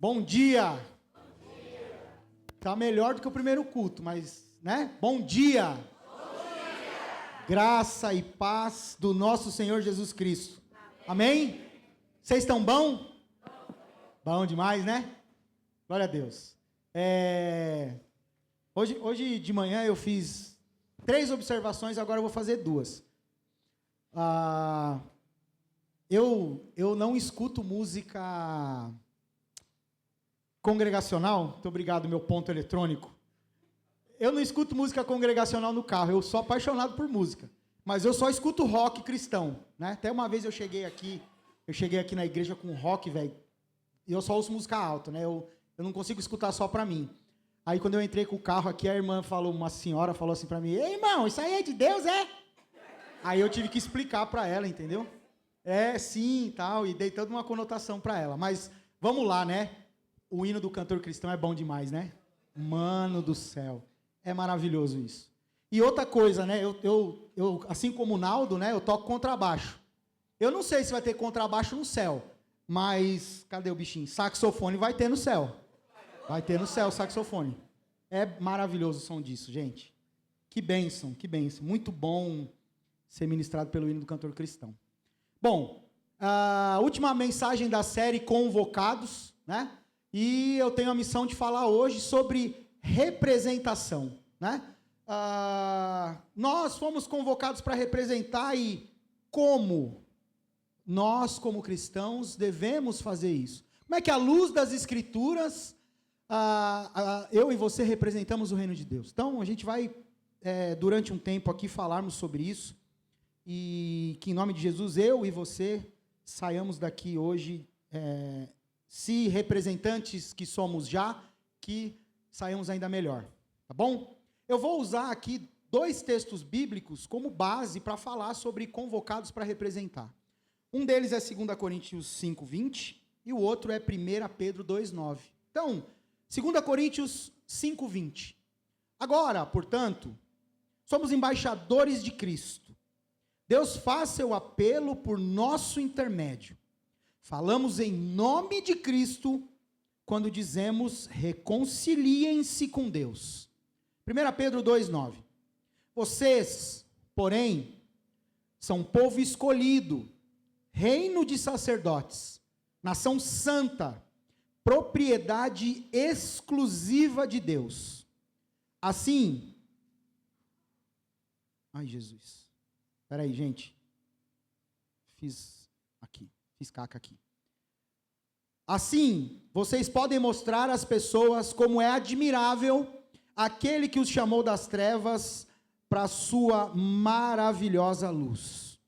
Bom dia! Tá melhor do que o primeiro culto, mas, né? Bom dia! Bom dia! Graça e paz do nosso Senhor Jesus Cristo. Amém? Vocês estão bom? Bom demais, né? Glória a Deus. Hoje de manhã eu fiz 3 observações, agora eu vou fazer 2. Eu não escuto música congregacional. Muito obrigado, meu ponto eletrônico. Eu não escuto música congregacional no carro, eu sou apaixonado por música. Mas eu só escuto rock cristão, né? Até uma vez eu cheguei aqui na igreja com rock, velho, e eu só ouço música alta, né? Eu não consigo escutar só pra mim. Aí quando eu entrei com o carro aqui, uma senhora falou assim pra mim: "Ei, irmão, isso aí é de Deus, é?" Aí eu tive que explicar pra ela, entendeu? Sim, tal, e dei toda uma conotação pra ela. Mas vamos lá, né? O hino do cantor cristão é bom demais, né? Mano do céu, é maravilhoso isso. E outra coisa, né? Eu assim como o Naldo, né? Eu toco contrabaixo. Eu não sei se vai ter contrabaixo no céu, mas cadê o bichinho? Saxofone vai ter no céu. Vai ter no céu saxofone. É maravilhoso o som disso, gente. Que bênção, que bênção. Muito bom ser ministrado pelo hino do cantor cristão. Bom, a última mensagem da série Convocados, né? E eu tenho a missão de falar hoje sobre representação, né? Nós fomos convocados para representar e como nós, como cristãos, devemos fazer isso. Como é que, à luz das Escrituras, eu e você representamos o reino de Deus? Então, a gente vai, durante um tempo aqui, falarmos sobre isso. E que, em nome de Jesus, eu e você saiamos daqui hoje, se representantes que somos já, que saiamos ainda melhor. Tá bom? Eu vou usar aqui 2 textos bíblicos como base para falar sobre convocados para representar. Um deles é 2 Coríntios 5:20 e o outro é 1 Pedro 2:9. Então, 2 Coríntios 5:20. Agora, portanto, somos embaixadores de Cristo. Deus faz seu apelo por nosso intermédio. Falamos em nome de Cristo quando dizemos reconciliem-se com Deus. 1 Pedro 2:9. Vocês, porém, são povo escolhido, reino de sacerdotes, nação santa, propriedade exclusiva de Deus. Assim, ai Jesus, espera aí, gente, fiz caca aqui. Assim, vocês podem mostrar às pessoas como é admirável aquele que os chamou das trevas para a sua maravilhosa luz.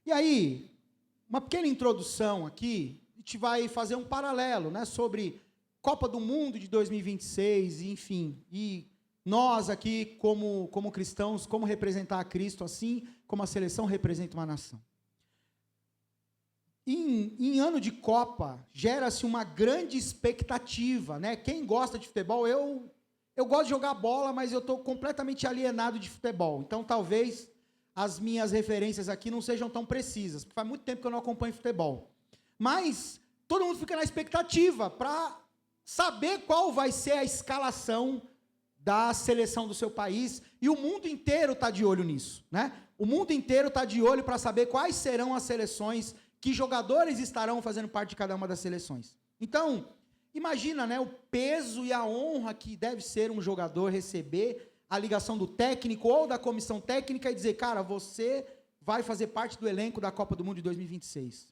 E aí, uma pequena introdução aqui, a gente vai fazer um paralelo, né, sobre Copa do Mundo de 2026, enfim, e nós aqui como cristãos, como representar a Cristo, assim como a seleção representa uma nação. Em ano de Copa, gera-se uma grande expectativa, né? Quem gosta de futebol, eu gosto de jogar bola, mas eu estou completamente alienado de futebol. Então, talvez as minhas referências aqui não sejam tão precisas, porque faz muito tempo que eu não acompanho futebol. Mas todo mundo fica na expectativa para saber qual vai ser a escalação da seleção do seu país, e o mundo inteiro está de olho nisso, né? O mundo inteiro está de olho para saber quais serão as seleções, que jogadores estarão fazendo parte de cada uma das seleções. Então, imagina, né, o peso e a honra que deve ser um jogador receber a ligação do técnico ou da comissão técnica e dizer: cara, você vai fazer parte do elenco da Copa do Mundo de 2026.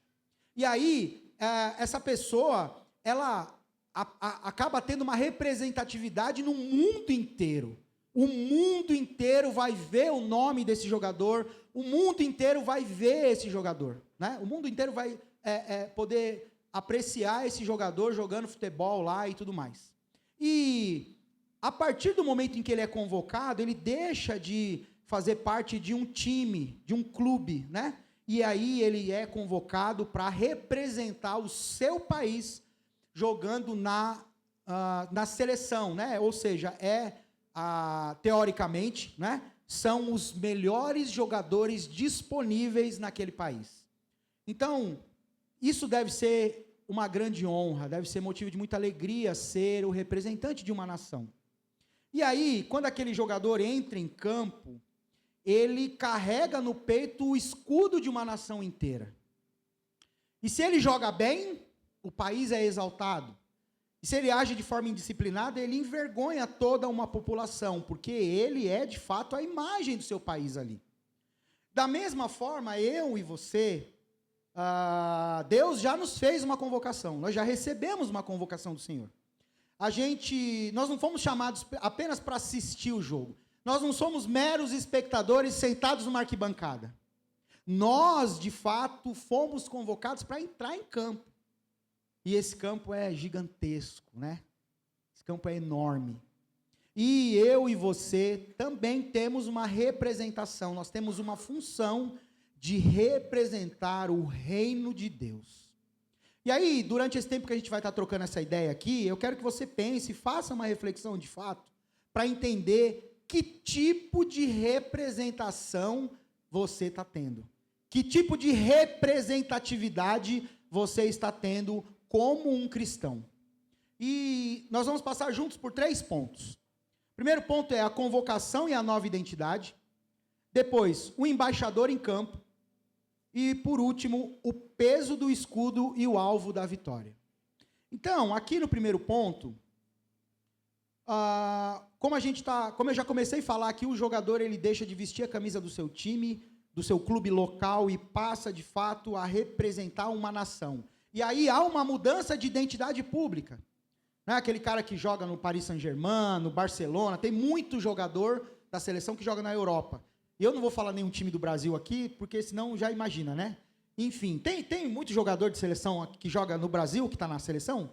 E aí, essa pessoa, ela acaba tendo uma representatividade no mundo inteiro. O mundo inteiro vai ver o nome desse jogador, o mundo inteiro vai ver esse jogador, né? O mundo inteiro vai poder apreciar esse jogador jogando futebol lá e tudo mais. E a partir do momento em que ele é convocado, ele deixa de fazer parte de um time, de um clube, né? E aí ele é convocado para representar o seu país jogando na seleção, né? Ou seja, teoricamente, né, são os melhores jogadores disponíveis naquele país. Então, isso deve ser uma grande honra, deve ser motivo de muita alegria ser o representante de uma nação. E aí, quando aquele jogador entra em campo, ele carrega no peito o escudo de uma nação inteira. E se ele joga bem, o país é exaltado. E se ele age de forma indisciplinada, ele envergonha toda uma população, porque ele é, de fato, a imagem do seu país ali. Da mesma forma, eu e você, Deus já nos fez uma convocação, nós já recebemos uma convocação do Senhor. Nós não fomos chamados apenas para assistir o jogo, nós não somos meros espectadores sentados numa arquibancada. Nós, de fato, fomos convocados para entrar em campo. E esse campo é gigantesco, né? Esse campo é enorme. E eu e você também temos uma representação, nós temos uma função de representar o reino de Deus. E aí, durante esse tempo que a gente vai estar trocando essa ideia aqui, eu quero que você pense, faça uma reflexão de fato, para entender que tipo de representação você está tendo. Que tipo de representatividade você está tendo como um cristão. E nós vamos passar juntos por 3 pontos. Primeiro ponto é a convocação e a nova identidade. Depois, o embaixador em campo. E, por último, o peso do escudo e o alvo da vitória. Então, aqui no primeiro ponto, como eu já comecei a falar aqui, o jogador ele deixa de vestir a camisa do seu time, do seu clube local e passa, de fato, a representar uma nação. E aí há uma mudança de identidade pública. Não é aquele cara que joga no Paris Saint-Germain, no Barcelona, tem muito jogador da seleção que joga na Europa. Eu não vou falar nenhum time do Brasil aqui, porque senão já imagina, né? Enfim, tem muito jogador de seleção que joga no Brasil, que está na seleção?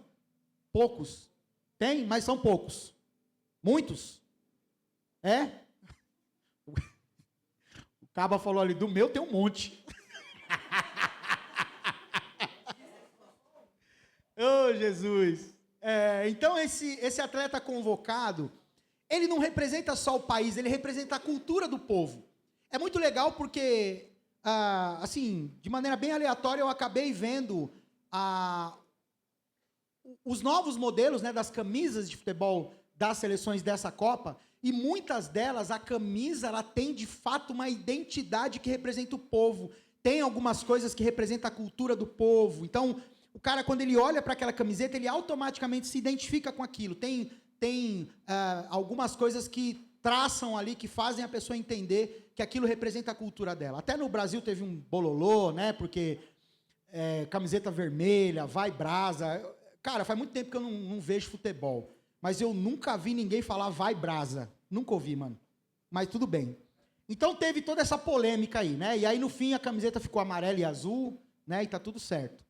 Poucos. Tem, mas são poucos. Muitos? É? O Caba falou ali, do meu tem um monte. Oh, Jesus! Então, esse atleta convocado, ele não representa só o país, ele representa a cultura do povo. É muito legal porque, assim, de maneira bem aleatória, eu acabei vendo os novos modelos, né, das camisas de futebol das seleções dessa Copa, e muitas delas, a camisa, ela tem, de fato, uma identidade que representa o povo. Tem algumas coisas que representam a cultura do povo. Então, o cara, quando ele olha para aquela camiseta, ele automaticamente se identifica com aquilo. Tem algumas coisas que traçam ali, que fazem a pessoa entender que aquilo representa a cultura dela. Até no Brasil teve um bololô, né? Porque camiseta vermelha, vai brasa. Cara, faz muito tempo que eu não vejo futebol. Mas eu nunca vi ninguém falar vai brasa. Nunca ouvi, mano. Mas tudo bem. Então teve toda essa polêmica aí, né? E aí, no fim, a camiseta ficou amarela e azul, né? E tá tudo certo.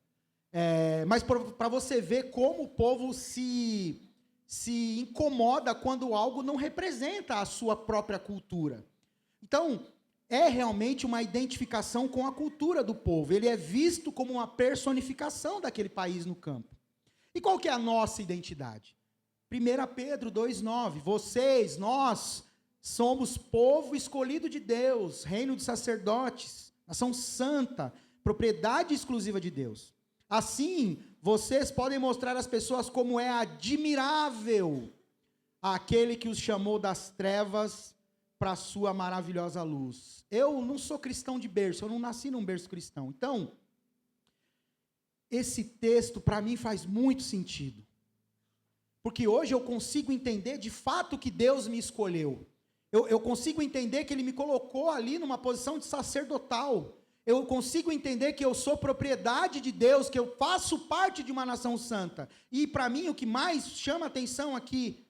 Mas para você ver como o povo se incomoda quando algo não representa a sua própria cultura. Então, é realmente uma identificação com a cultura do povo. Ele é visto como uma personificação daquele país no campo. E qual que é a nossa identidade? 1 Pedro 2,9. Nós, somos povo escolhido de Deus, reino de sacerdotes, nação santa, propriedade exclusiva de Deus. Assim, vocês podem mostrar às pessoas como é admirável aquele que os chamou das trevas para a sua maravilhosa luz. Eu não sou cristão de berço, eu não nasci num berço cristão. Então, esse texto para mim faz muito sentido. Porque hoje eu consigo entender de fato que Deus me escolheu. Eu consigo entender que Ele me colocou ali numa posição de sacerdotal. Eu consigo entender que eu sou propriedade de Deus, que eu faço parte de uma nação santa. E para mim o que mais chama atenção aqui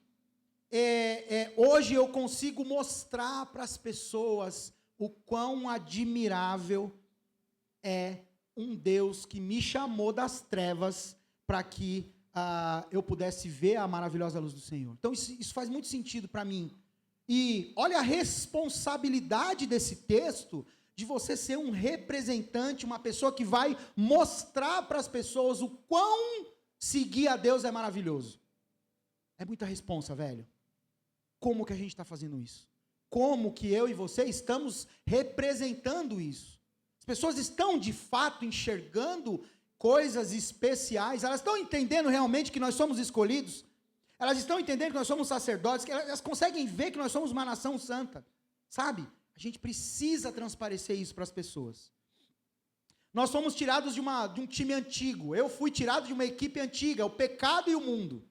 hoje eu consigo mostrar para as pessoas o quão admirável é um Deus que me chamou das trevas para que eu pudesse ver a maravilhosa luz do Senhor. Então isso faz muito sentido para mim. E olha a responsabilidade desse texto, de você ser um representante, uma pessoa que vai mostrar para as pessoas o quão seguir a Deus é maravilhoso. É muita responsa, velho. Como que a gente está fazendo isso? Como que eu e você estamos representando isso? As pessoas estão, de fato, enxergando coisas especiais. Elas estão entendendo realmente que nós somos escolhidos? Elas estão entendendo que nós somos sacerdotes? Que elas conseguem ver que nós somos uma nação santa? Sabe? A gente precisa transparecer isso para as pessoas. Nós fomos tirados de um time antigo. Eu fui tirado de uma equipe antiga, o pecado e o mundo.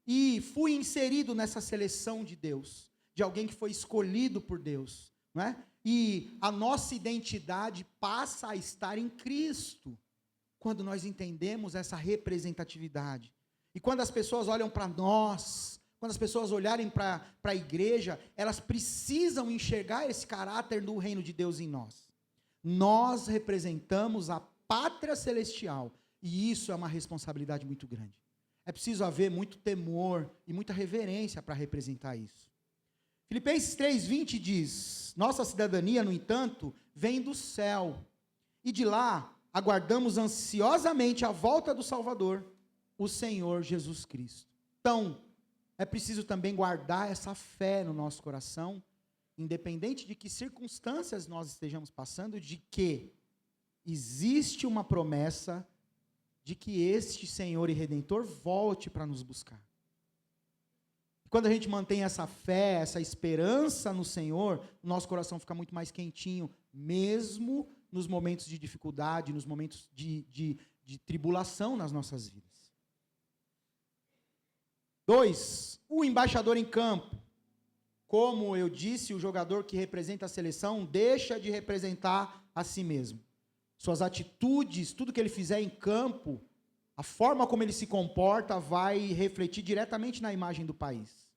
E fui inserido nessa seleção de Deus, de alguém que foi escolhido por Deus, não é? E a nossa identidade passa a estar em Cristo, quando nós entendemos essa representatividade. E quando as pessoas olham para nós, quando as pessoas olharem para a igreja, elas precisam enxergar esse caráter do reino de Deus em nós. Nós representamos a pátria celestial, e isso é uma responsabilidade muito grande. É preciso haver muito temor e muita reverência para representar isso. Filipenses 3:20 diz: nossa cidadania, no entanto, vem do céu, e de lá aguardamos ansiosamente a volta do Salvador, o Senhor Jesus Cristo. Então, é preciso também guardar essa fé no nosso coração, independente de que circunstâncias nós estejamos passando, de que existe uma promessa de que este Senhor e Redentor volte para nos buscar. Quando a gente mantém essa fé, essa esperança no Senhor, o nosso coração fica muito mais quentinho, mesmo nos momentos de dificuldade, nos momentos de tribulação nas nossas vidas. 2, o embaixador em campo. Como eu disse, o jogador que representa a seleção deixa de representar a si mesmo. Suas atitudes, tudo que ele fizer em campo, a forma como ele se comporta vai refletir diretamente na imagem do país.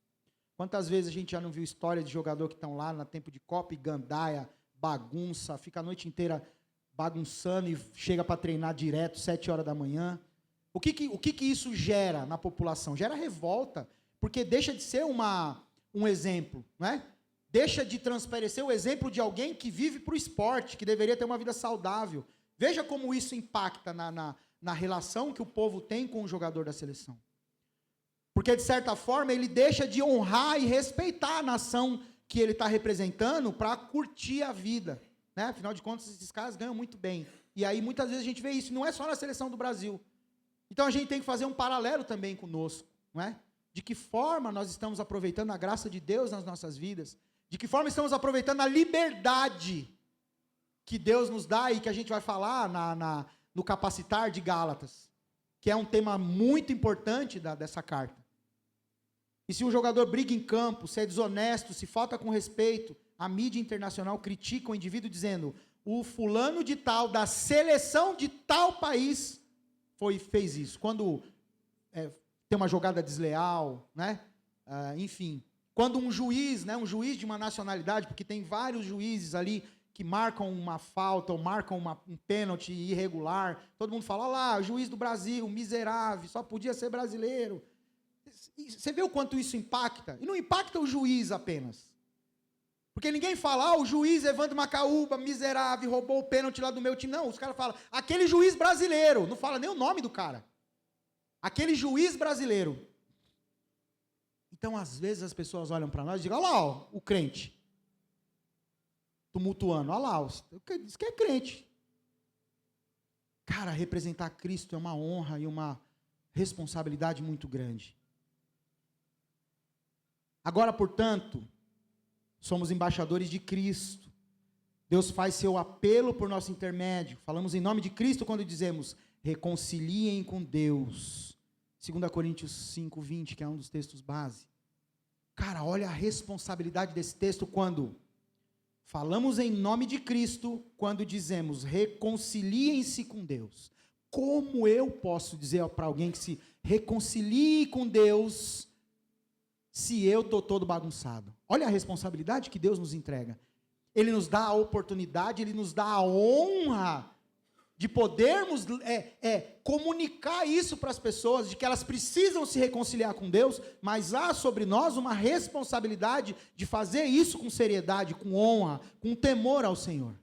Quantas vezes a gente já não viu história de jogador que estão lá no tempo de Copa e gandaia, bagunça, fica a noite inteira bagunçando e chega para treinar direto, 7 horas da manhã. O que isso gera na população? Gera revolta, porque deixa de ser um exemplo, não é? Deixa de transparecer o exemplo de alguém que vive para o esporte, que deveria ter uma vida saudável. Veja como isso impacta na relação que o povo tem com o jogador da seleção. Porque, de certa forma, ele deixa de honrar e respeitar a nação que ele está representando para curtir a vida. Né? Afinal de contas, esses caras ganham muito bem. E aí, muitas vezes, a gente vê isso. Não é só na seleção do Brasil. Então, a gente tem que fazer um paralelo também conosco. Não é? De que forma nós estamos aproveitando a graça de Deus nas nossas vidas. De que forma estamos aproveitando a liberdade que Deus nos dá e que a gente vai falar no Capacitar de Gálatas, que é um tema muito importante dessa carta. E se um jogador briga em campo, se é desonesto, se falta com respeito, a mídia internacional critica o indivíduo dizendo: o fulano de tal, da seleção de tal país, fez isso. Quando tem uma jogada desleal, né? Enfim, quando um juiz de uma nacionalidade, porque tem vários juízes ali que marcam uma falta ou marcam um pênalti irregular, todo mundo fala: olha lá, juiz do Brasil, miserável, só podia ser brasileiro. Você vê o quanto isso impacta? E não impacta o juiz apenas. Porque ninguém fala: o juiz Evandro Macaúba, miserável, roubou o pênalti lá do meu time. Não, os caras falam: aquele juiz brasileiro. Não fala nem o nome do cara. Aquele juiz brasileiro. Então, às vezes, as pessoas olham para nós e dizem: olha lá, ó, o crente. Tumultuando. Olha lá, diz que é crente. Cara, representar Cristo é uma honra e uma responsabilidade muito grande. Agora, portanto, somos embaixadores de Cristo. Deus faz seu apelo por nosso intermédio. Falamos em nome de Cristo quando dizemos: reconciliem com Deus. 2 Coríntios 5:20, que é um dos textos base. Cara, olha a responsabilidade desse texto quando falamos em nome de Cristo, quando dizemos: reconciliem-se com Deus. Como eu posso dizer para alguém que se reconcilie com Deus se eu estou todo bagunçado? Olha a responsabilidade que Deus nos entrega. Ele nos dá a oportunidade, Ele nos dá a honra de podermos comunicar isso para as pessoas, de que elas precisam se reconciliar com Deus, mas há sobre nós uma responsabilidade de fazer isso com seriedade, com honra, com temor ao Senhor.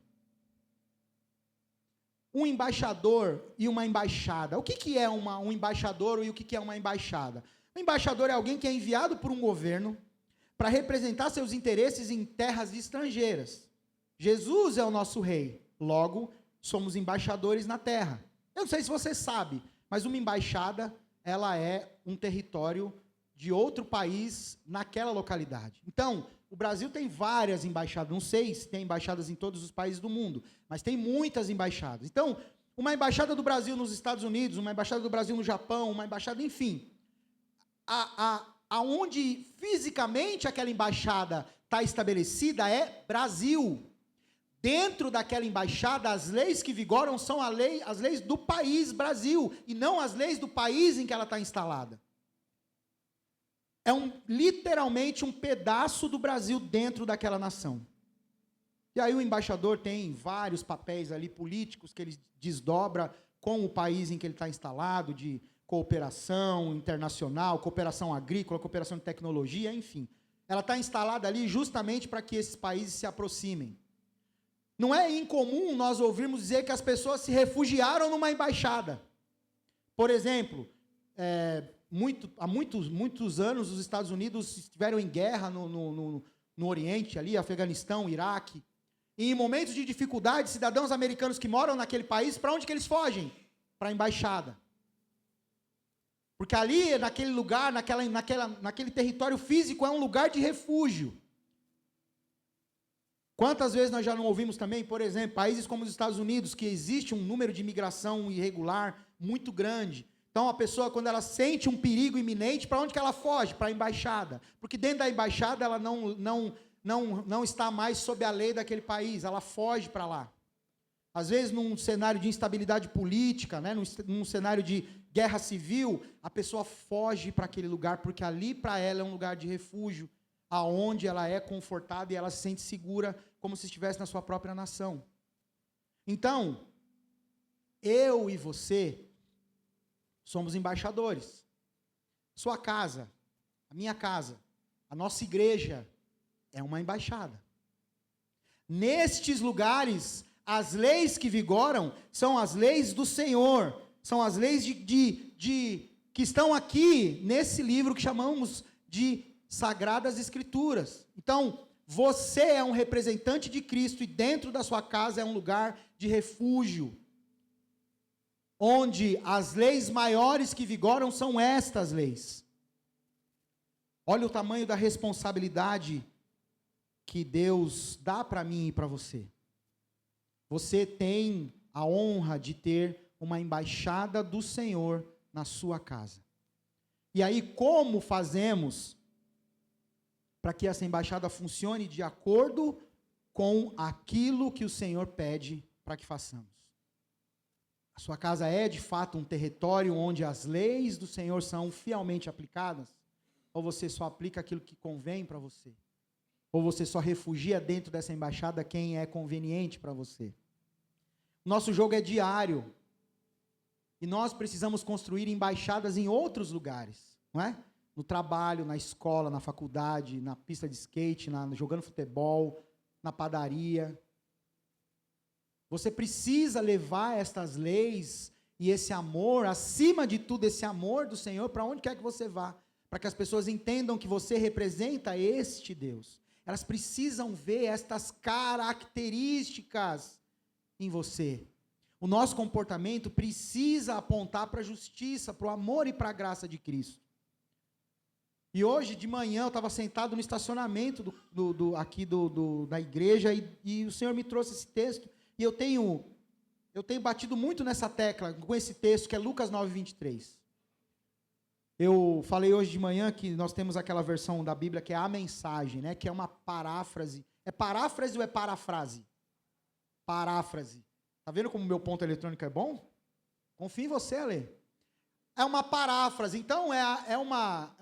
Um embaixador e uma embaixada. O que é um embaixador e o que é uma embaixada? O embaixador é alguém que é enviado por um governo para representar seus interesses em terras estrangeiras. Jesus é o nosso rei, logo, somos embaixadores na terra. Eu não sei se você sabe, mas uma embaixada, ela é um território de outro país naquela localidade. Então, o Brasil tem várias embaixadas, não sei se tem embaixadas em todos os países do mundo, mas tem muitas embaixadas. Então, uma embaixada do Brasil nos Estados Unidos, uma embaixada do Brasil no Japão, uma embaixada, enfim, aonde fisicamente aquela embaixada está estabelecida é Brasil. Dentro daquela embaixada, as leis que vigoram são as leis do país Brasil, e não as leis do país em que ela está instalada. É literalmente um pedaço do Brasil dentro daquela nação. E aí o embaixador tem vários papéis ali políticos que ele desdobra com o país em que ele está instalado, de cooperação internacional, cooperação agrícola, cooperação de tecnologia, enfim. Ela está instalada ali justamente para que esses países se aproximem. Não é incomum nós ouvirmos dizer que as pessoas se refugiaram numa embaixada. Por exemplo, há muitos anos os Estados Unidos estiveram em guerra no Oriente, ali, Afeganistão, Iraque. E em momentos de dificuldade, cidadãos americanos que moram naquele país, para onde que eles fogem? Para a embaixada. Porque ali, naquele lugar, naquele território físico, é um lugar de refúgio. Quantas vezes nós já não ouvimos também, por exemplo, países como os Estados Unidos, que existe um número de imigração irregular muito grande. Então, a pessoa, quando ela sente um perigo iminente, para onde que ela foge? Para a embaixada. Porque dentro da embaixada, ela não está mais sob a lei daquele país, ela foge para lá. Às vezes, num cenário de instabilidade política, né, num cenário de guerra civil, a pessoa foge para aquele lugar, porque ali, para ela, é um lugar de refúgio, aonde ela é confortada e ela se sente segura, como se estivesse na sua própria nação. Então, eu e você somos embaixadores. Sua casa, a minha casa, a nossa igreja é uma embaixada. Nestes lugares, as leis que vigoram são as leis do Senhor, são as leis que estão aqui nesse livro que chamamos de Sagradas Escrituras. Então, você é um representante de Cristo e dentro da sua casa é um lugar de refúgio, onde as leis maiores que vigoram são estas leis. Olha o tamanho da responsabilidade que Deus dá para mim e para você. Você tem a honra de ter uma embaixada do Senhor na sua casa. E aí, como fazemos para que essa embaixada funcione de acordo com aquilo que o Senhor pede para que façamos? A sua casa é, de fato, um território onde as leis do Senhor são fielmente aplicadas? Ou você só aplica aquilo que convém para você? Ou você só refugia dentro dessa embaixada quem é conveniente para você? Nosso jogo é diário. E nós precisamos construir embaixadas em outros lugares, não é? No trabalho, na escola, na faculdade, na pista de skate, jogando futebol, na padaria. Você precisa levar estas leis e esse amor, acima de tudo, esse amor do Senhor, para onde quer que você vá, para que as pessoas entendam que você representa este Deus. Elas precisam ver estas características em você. O nosso comportamento precisa apontar para a justiça, para o amor e para a graça de Cristo. E hoje de manhã eu estava sentado no estacionamento da igreja e o Senhor me trouxe esse texto. E eu tenho batido muito nessa tecla com esse texto que é Lucas 9:23. Eu falei hoje de manhã que nós temos aquela versão da Bíblia que é a mensagem, né, que é uma paráfrase. É paráfrase ou é parafrase? Paráfrase. Está vendo como o meu ponto eletrônico é bom? Confio em você, Ale. É uma paráfrase. Então, é uma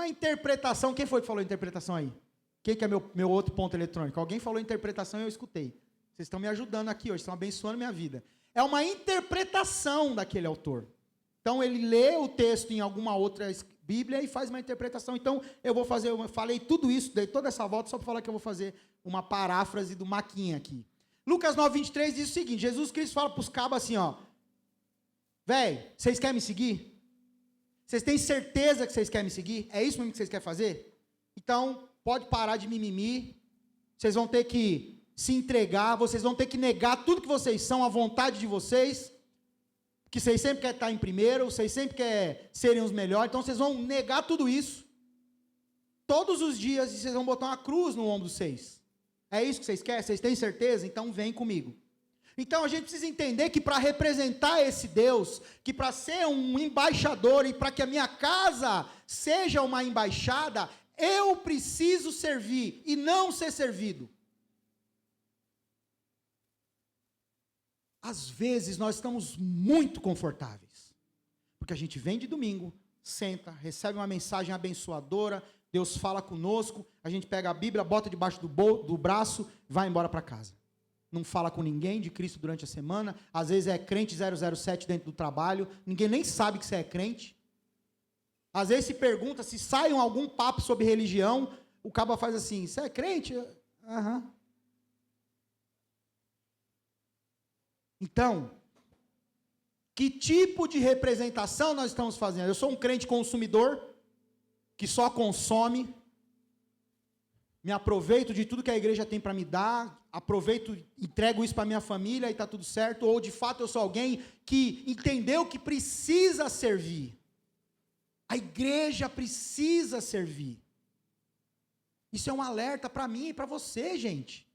interpretação. Quem foi que falou interpretação aí? Quem que é meu outro ponto eletrônico? Alguém falou interpretação e eu escutei. Vocês estão me ajudando aqui hoje, estão abençoando minha vida. É uma interpretação daquele autor. Então, ele lê o texto em alguma outra Bíblia e faz uma interpretação. Então, eu falei tudo isso, dei toda essa volta só para falar que eu vou fazer uma paráfrase do Maquinha aqui. Lucas 9:23 diz o seguinte: Jesus Cristo fala para os cabos assim, ó. Véi, vocês querem me seguir? Vocês têm certeza que vocês querem me seguir? É isso mesmo que vocês querem fazer? Então, pode parar de mimimi. Vocês vão ter que se entregar, vocês vão ter que negar tudo que vocês são, a vontade de vocês, que vocês sempre querem estar em primeiro, vocês sempre querem serem os melhores, então vocês vão negar tudo isso, todos os dias, e vocês vão botar uma cruz no ombro de vocês. É isso que vocês querem? Vocês têm certeza? Então vem comigo. Então a gente precisa entender que para representar esse Deus, que para ser um embaixador e para que a minha casa seja uma embaixada, eu preciso servir e não ser servido. Às vezes nós estamos muito confortáveis, porque a gente vem de domingo, senta, recebe uma mensagem abençoadora, Deus fala conosco, a gente pega a Bíblia, bota debaixo do braço, vai embora para casa. Não fala com ninguém de Cristo durante a semana, às vezes é crente 007 dentro do trabalho, ninguém nem sabe que você é crente. Às vezes se pergunta, se sai algum papo sobre religião, o cabo faz assim, você é crente? Aham. Então, que tipo de representação nós estamos fazendo? Eu sou um crente consumidor, que só consome, me aproveito de tudo que a igreja tem para me dar, aproveito, entrego isso para minha família e está tudo certo, ou de fato eu sou alguém que entendeu que precisa servir. A igreja precisa servir. Isso é um alerta para mim e para você, gente.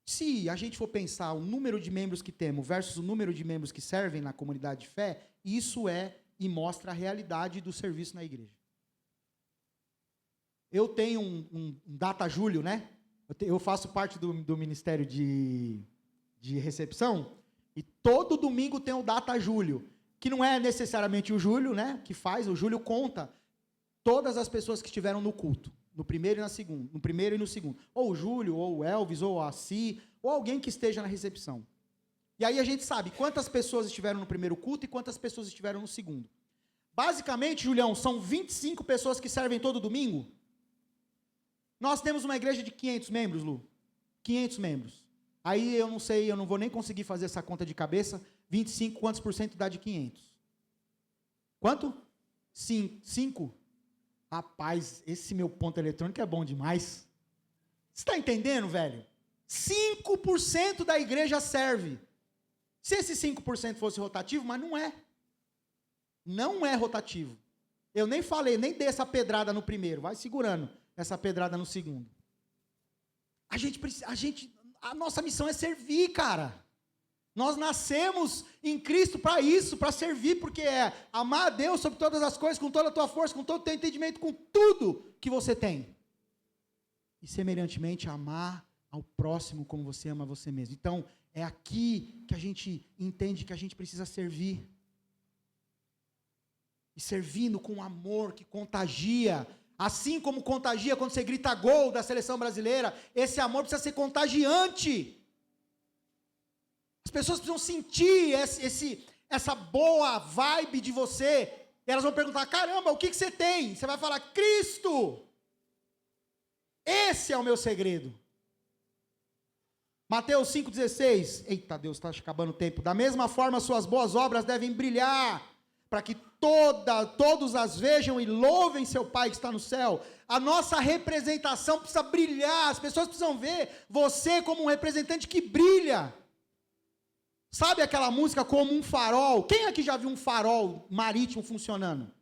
Se a gente for pensar o número de membros que temos versus o número de membros que servem na comunidade de fé, isso é e mostra a realidade do serviço na igreja. Eu tenho um Data Júlio, né? Eu faço parte do Ministério de Recepção, e todo domingo tem o Data Júlio, que não é necessariamente o Júlio, né? Que faz, o Júlio conta todas as pessoas que estiveram no culto, no primeiro e no segundo. Ou o Júlio, ou o Elvis, ou a Si, ou alguém que esteja na recepção. E aí a gente sabe quantas pessoas estiveram no primeiro culto e quantas pessoas estiveram no segundo. Basicamente, Julião, são 25 pessoas que servem todo domingo. Nós temos uma igreja de 500 membros, Lu. 500 membros. Aí eu não sei, eu não vou nem conseguir fazer essa conta de cabeça. 25, quantos por cento dá de 500? Quanto? 5? Rapaz, esse meu ponto eletrônico é bom demais. Você está entendendo, velho? 5% da igreja serve. Se esse 5% fosse rotativo, mas não é. Não é rotativo. Eu nem falei, nem dei essa pedrada no primeiro. Vai segurando essa pedrada no segundo. A nossa missão é servir, cara. Nós nascemos em Cristo para isso, para servir, porque é amar a Deus sobre todas as coisas, com toda a tua força, com todo o teu entendimento, com tudo que você tem. E semelhantemente amar ao próximo como você ama você mesmo. Então, é aqui que a gente entende que a gente precisa servir. E servindo com amor que contagia. Assim como contagia quando você grita gol da seleção brasileira, esse amor precisa ser contagiante. As pessoas precisam sentir essa boa vibe de você. E elas vão perguntar, caramba, o que você tem? Você vai falar, Cristo. Esse é o meu segredo. Mateus 5,16. Eita Deus, está acabando o tempo. Da mesma forma, suas boas obras devem brilhar, para que todos as vejam e louvem seu Pai que está no céu. A nossa representação precisa brilhar. As pessoas precisam ver você como um representante que brilha. Sabe aquela música Como um Farol? Quem aqui já viu um farol marítimo funcionando?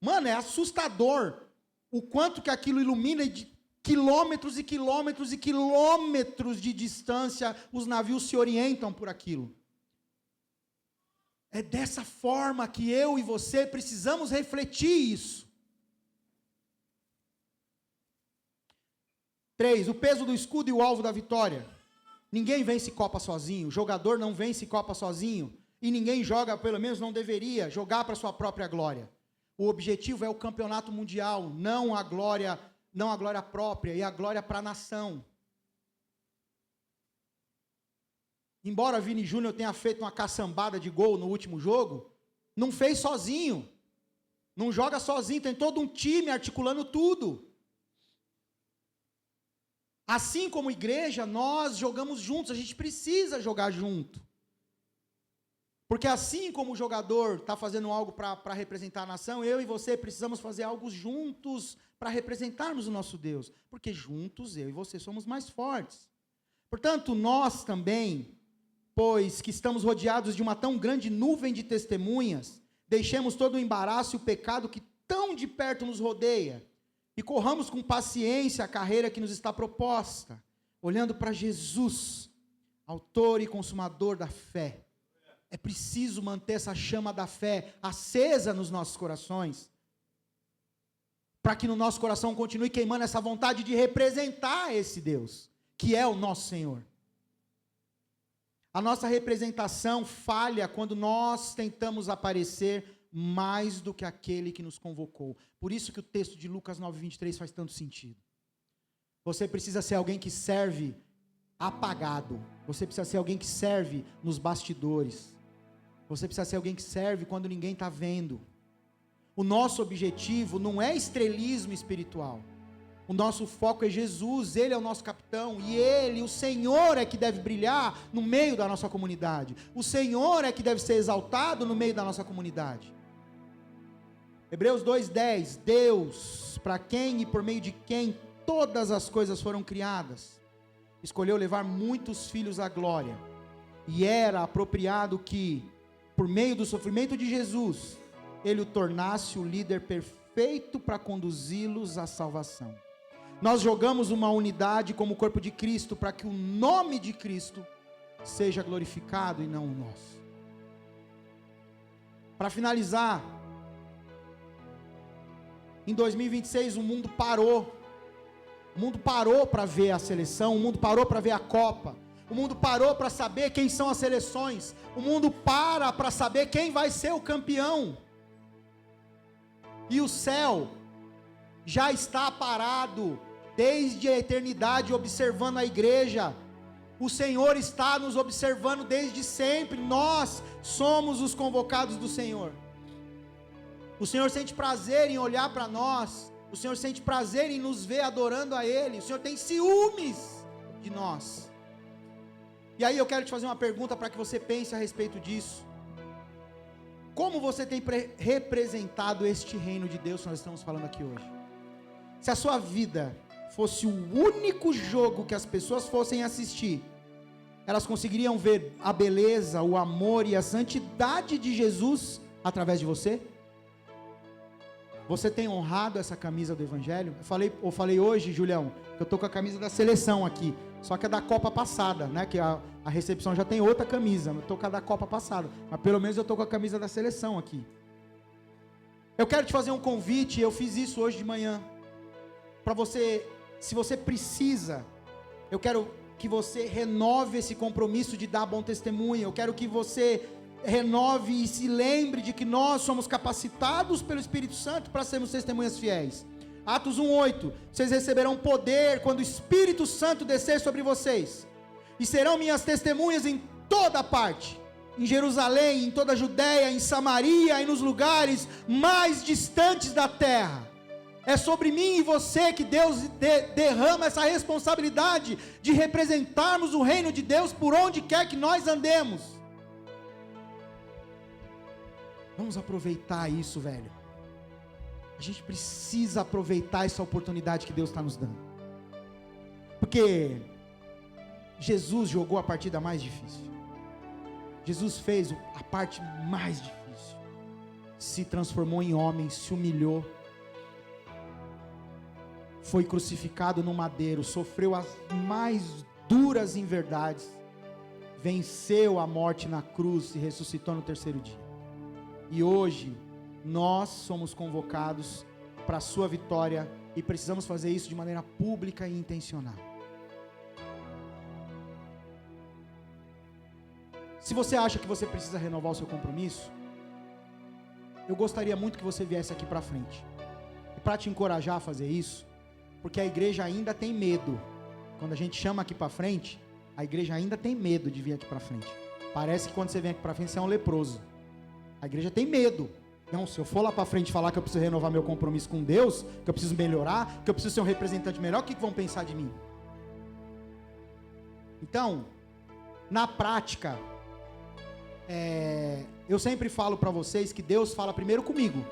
Mano, é assustador o quanto que aquilo ilumina de quilômetros e quilômetros e quilômetros de distância, os navios se orientam por aquilo. É dessa forma que eu e você precisamos refletir isso. 3. O peso do escudo e o alvo da vitória. Ninguém vence Copa sozinho, o jogador não vence Copa sozinho, e ninguém joga, pelo menos não deveria, jogar para sua própria glória. O objetivo é o campeonato mundial, não a glória própria, e a glória para a nação. Embora Vini Júnior tenha feito uma caçambada de gol no último jogo, não fez sozinho, não joga sozinho, tem todo um time articulando tudo. Assim como igreja, nós jogamos juntos, a gente precisa jogar junto. Porque assim como o jogador está fazendo algo para representar a nação, eu e você precisamos fazer algo juntos para representarmos o nosso Deus. Porque juntos eu e você somos mais fortes. Portanto, nós também, pois que estamos rodeados de uma tão grande nuvem de testemunhas, deixemos todo o embaraço e o pecado que tão de perto nos rodeia, e corramos com paciência a carreira que nos está proposta, olhando para Jesus, autor e consumador da fé. É preciso manter essa chama da fé acesa nos nossos corações, para que no nosso coração continue queimando essa vontade de representar esse Deus, que é o nosso Senhor. A nossa representação falha quando nós tentamos aparecer mais do que aquele que nos convocou. Por isso que o texto de Lucas 9:23 faz tanto sentido. Você precisa ser alguém que serve apagado. Você precisa ser alguém que serve nos bastidores. Você precisa ser alguém que serve quando ninguém está vendo. O nosso objetivo não é estrelismo espiritual. O nosso foco é Jesus, Ele é o nosso capitão, e Ele, o Senhor, é que deve brilhar no meio da nossa comunidade. O Senhor é que deve ser exaltado no meio da nossa comunidade. Hebreus 2:10, Deus, para quem e por meio de quem todas as coisas foram criadas, escolheu levar muitos filhos à glória, e era apropriado que, por meio do sofrimento de Jesus, Ele o tornasse o líder perfeito para conduzi-los à salvação. Nós jogamos uma unidade como o corpo de Cristo, para que o nome de Cristo seja glorificado e não o nosso. Para finalizar, em 2026 o mundo parou. O mundo parou para ver a seleção, o mundo parou para ver a Copa. O mundo parou para saber quem são as seleções. O mundo para saber quem vai ser o campeão. E o céu já está parado desde a eternidade observando a igreja. O Senhor está nos observando desde sempre. Nós somos os convocados do Senhor. O Senhor sente prazer em olhar para nós. O Senhor sente prazer em nos ver adorando a Ele. O Senhor tem ciúmes de nós. E aí eu quero te fazer uma pergunta para que você pense a respeito disso. Como você tem representado este reino de Deus que nós estamos falando aqui hoje? Se a sua vida fosse o único jogo que as pessoas fossem assistir, elas conseguiriam ver a beleza, o amor e a santidade de Jesus através de você? Você tem honrado essa camisa do Evangelho? Eu falei hoje, Julião, que eu estou com a camisa da seleção aqui, só que é da Copa passada, né? Que a recepção já tem outra camisa, eu estou com a da Copa passada, mas pelo menos eu estou com a camisa da seleção aqui. Eu quero te fazer um convite, eu fiz isso hoje de manhã, para você, se você precisa, eu quero que você renove esse compromisso de dar bom testemunho, eu quero que você renove e se lembre de que nós somos capacitados pelo Espírito Santo para sermos testemunhas fiéis. Atos 1:8, vocês receberão poder quando o Espírito Santo descer sobre vocês, e serão minhas testemunhas em toda parte, em Jerusalém, em toda a Judéia, em Samaria e nos lugares mais distantes da terra. É sobre mim e você que Deus derrama essa responsabilidade de representarmos o reino de Deus por onde quer que nós andemos. Vamos aproveitar isso, velho. A gente precisa aproveitar essa oportunidade que Deus está nos dando. Porque Jesus jogou a partida mais difícil. Jesus fez a parte mais difícil. Se transformou em homem, se humilhou. Foi crucificado no madeiro, sofreu as mais duras inverdades. Venceu a morte na cruz e ressuscitou no terceiro dia. E hoje, nós somos convocados para a sua vitória e precisamos fazer isso de maneira pública e intencional. Se você acha que você precisa renovar o seu compromisso, eu gostaria muito que você viesse aqui para frente. E para te encorajar a fazer isso, porque a igreja ainda tem medo. Quando a gente chama aqui para frente, a igreja ainda tem medo de vir aqui para frente. Parece que quando você vem aqui para frente, você é um leproso. A igreja tem medo. Não, se eu for lá para frente falar que eu preciso renovar meu compromisso com Deus, que eu preciso melhorar, que eu preciso ser um representante melhor, o que vão pensar de mim? Então, na prática, eu sempre falo para vocês que Deus fala primeiro comigo.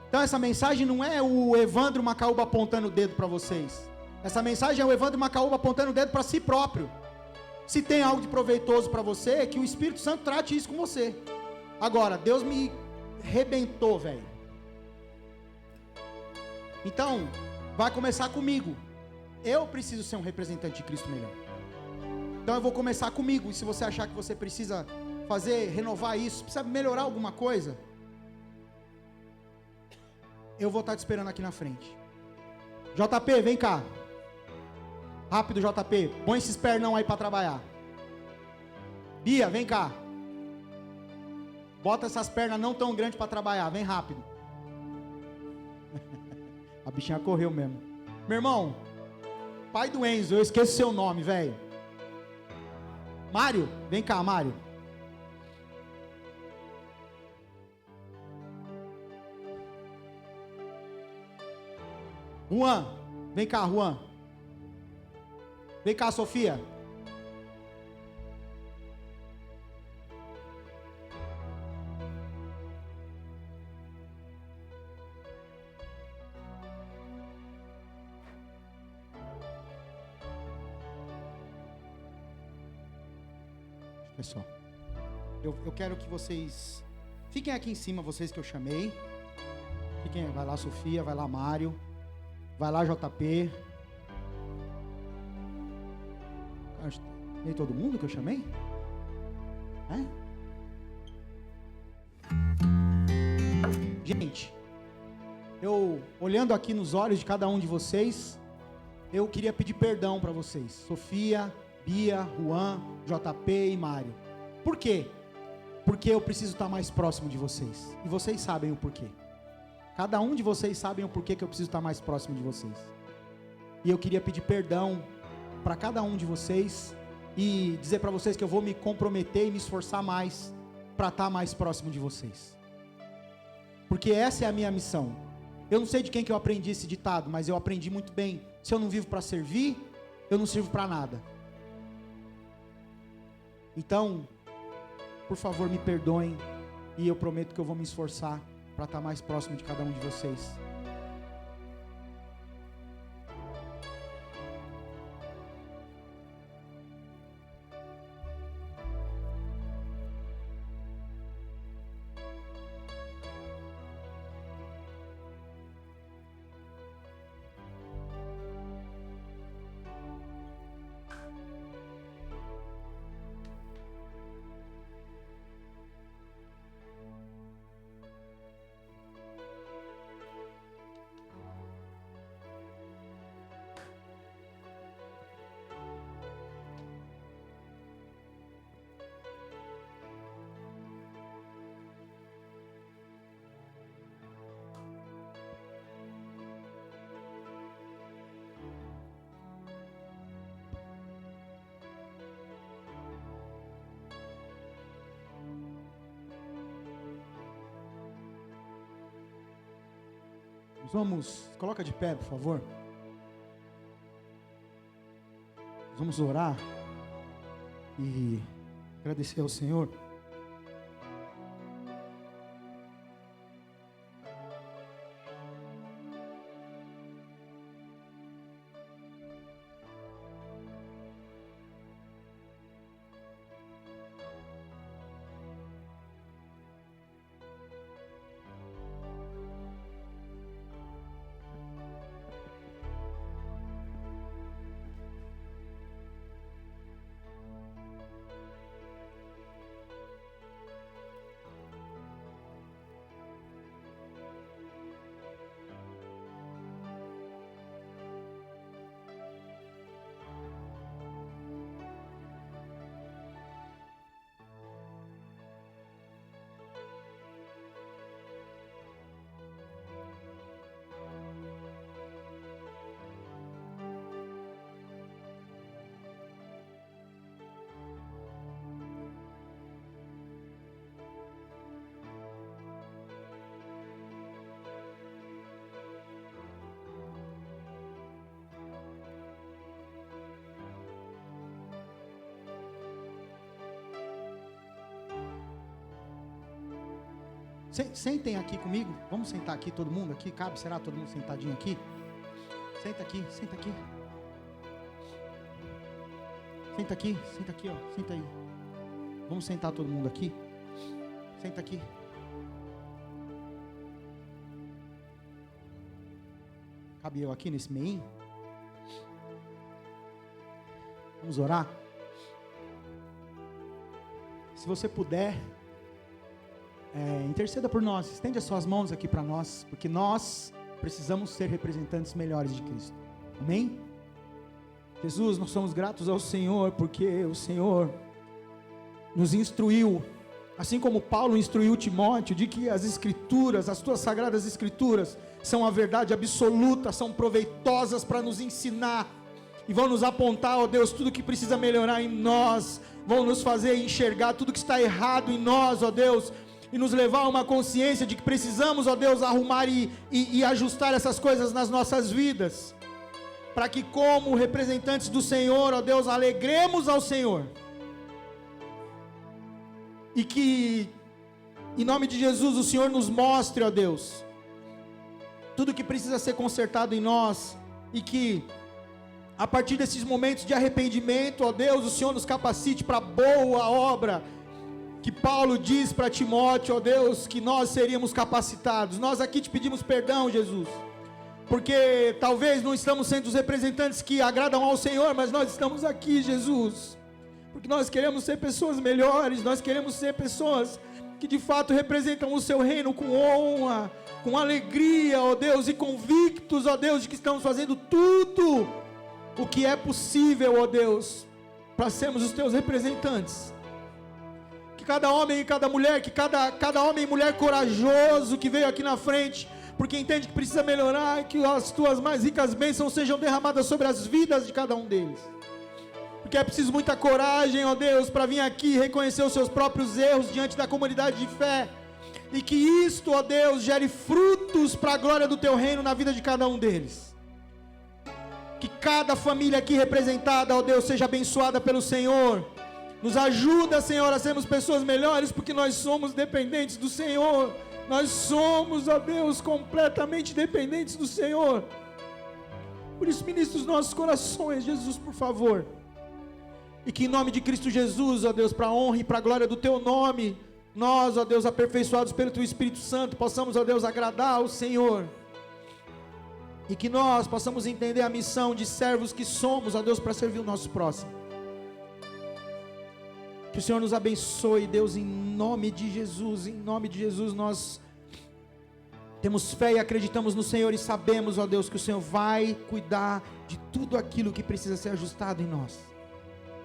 Então essa mensagem não é o Evandro Macaúba apontando o dedo para vocês. Essa mensagem é o Evandro Macaúba apontando o dedo para si próprio. Se tem algo de proveitoso para você, que o Espírito Santo trate isso com você. Agora, Deus me rebentou, velho. Então, vai começar comigo. Eu preciso ser um representante de Cristo melhor. Então eu vou começar comigo. E se você achar que você precisa renovar isso, precisa melhorar alguma coisa, eu vou estar te esperando aqui na frente. JP, vem cá. Rápido, JP. Põe esses pernão aí para trabalhar. Bia, vem cá. Bota essas pernas não tão grandes para trabalhar. Vem rápido. A bichinha correu mesmo. Meu irmão, pai do Enzo, eu esqueço seu nome, velho. Mário, vem cá, Mário. Juan, vem cá, Juan. Vem cá, Sofia. Pessoal, eu quero que vocês fiquem aqui em cima, vocês que eu chamei. Fiquem, vai lá, Sofia, vai lá, Mário. Vai lá, JP. E todo mundo que eu chamei? Gente, eu olhando aqui nos olhos de cada um de vocês, eu queria pedir perdão para vocês. Sofia, Bia, Juan, JP e Mário. Por quê? Porque eu preciso estar mais próximo de vocês. E vocês sabem o porquê. Cada um de vocês sabem o porquê que eu preciso estar mais próximo de vocês. E eu queria pedir perdão para cada um de vocês e dizer para vocês que eu vou me comprometer e me esforçar mais para estar mais próximo de vocês. Porque essa é a minha missão. Eu não sei de quem que eu aprendi esse ditado, mas eu aprendi muito bem. Se eu não vivo para servir, eu não sirvo para nada. Então, por favor, me perdoem e eu prometo que eu vou me esforçar para estar mais próximo de cada um de vocês. Vamos, coloca de pé, por favor. Vamos orar e agradecer ao Senhor. Sentem aqui comigo. Vamos sentar aqui, todo mundo aqui. Cabe, será todo mundo sentadinho aqui? Senta aqui, senta aqui. Senta aqui, ó. Senta aí. Vamos sentar todo mundo aqui. Senta aqui. Cabe eu aqui nesse meio? Vamos orar? Se você puder, interceda por nós. Estende as suas mãos aqui para nós, porque nós precisamos ser representantes melhores de Cristo. Amém? Jesus, nós somos gratos ao Senhor, porque o Senhor nos instruiu, assim como Paulo instruiu Timóteo, de que as Escrituras, as tuas sagradas Escrituras, são a verdade absoluta, são proveitosas para nos ensinar, e vão nos apontar, ó Deus, tudo que precisa melhorar em nós, vão nos fazer enxergar tudo que está errado em nós, ó Deus, e nos levar a uma consciência de que precisamos, ó Deus, arrumar e ajustar essas coisas nas nossas vidas, para que como representantes do Senhor, ó Deus, alegremos ao Senhor, e que, em nome de Jesus, o Senhor nos mostre, ó Deus, tudo que precisa ser consertado em nós, e que, a partir desses momentos de arrependimento, ó Deus, o Senhor nos capacite para a boa obra, que Paulo diz para Timóteo, ó Deus, que nós seríamos capacitados. Nós aqui te pedimos perdão, Jesus, porque talvez não estamos sendo os representantes que agradam ao Senhor, mas nós estamos aqui, Jesus, porque nós queremos ser pessoas melhores, nós queremos ser pessoas que de fato representam o seu reino com honra, com alegria, ó Deus, e convictos, ó Deus, de que estamos fazendo tudo o que é possível, ó Deus, para sermos os teus representantes. Que cada homem e cada mulher, que cada homem e mulher corajoso que veio aqui na frente, porque entende que precisa melhorar, que as tuas mais ricas bênçãos sejam derramadas sobre as vidas de cada um deles. Porque é preciso muita coragem, ó Deus, para vir aqui e reconhecer os seus próprios erros diante da comunidade de fé, e que isto, ó Deus, gere frutos para a glória do teu reino na vida de cada um deles. Que cada família aqui representada, ó Deus, seja abençoada pelo Senhor. Nos ajuda, Senhor, a sermos pessoas melhores, porque nós somos dependentes do Senhor. Nós somos, ó Deus, completamente dependentes do Senhor. Por isso, ministra os nossos corações, Jesus, por favor. E que em nome de Cristo Jesus, ó Deus, para a honra e para a glória do teu nome, nós, ó Deus, aperfeiçoados pelo teu Espírito Santo, possamos, ó Deus, agradar ao Senhor. E que nós possamos entender a missão de servos que somos, ó Deus, para servir o nosso próximo. Que o Senhor nos abençoe, Deus, em nome de Jesus. Em nome de Jesus nós temos fé e acreditamos no Senhor, e sabemos, ó Deus, que o Senhor vai cuidar de tudo aquilo que precisa ser ajustado em nós.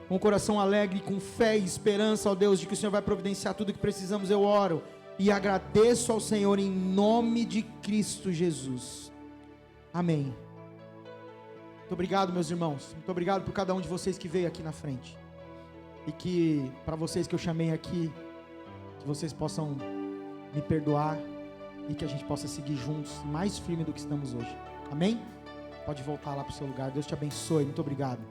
Com o coração alegre, com fé e esperança, ó Deus, de que o Senhor vai providenciar tudo que precisamos, eu oro e agradeço ao Senhor em nome de Cristo Jesus. Amém. Muito obrigado, meus irmãos. Muito obrigado por cada um de vocês que veio aqui na frente. E que, para vocês que eu chamei aqui, que vocês possam me perdoar e que a gente possa seguir juntos, mais firme do que estamos hoje. Amém? Pode voltar lá para o seu lugar. Deus te abençoe. Muito obrigado.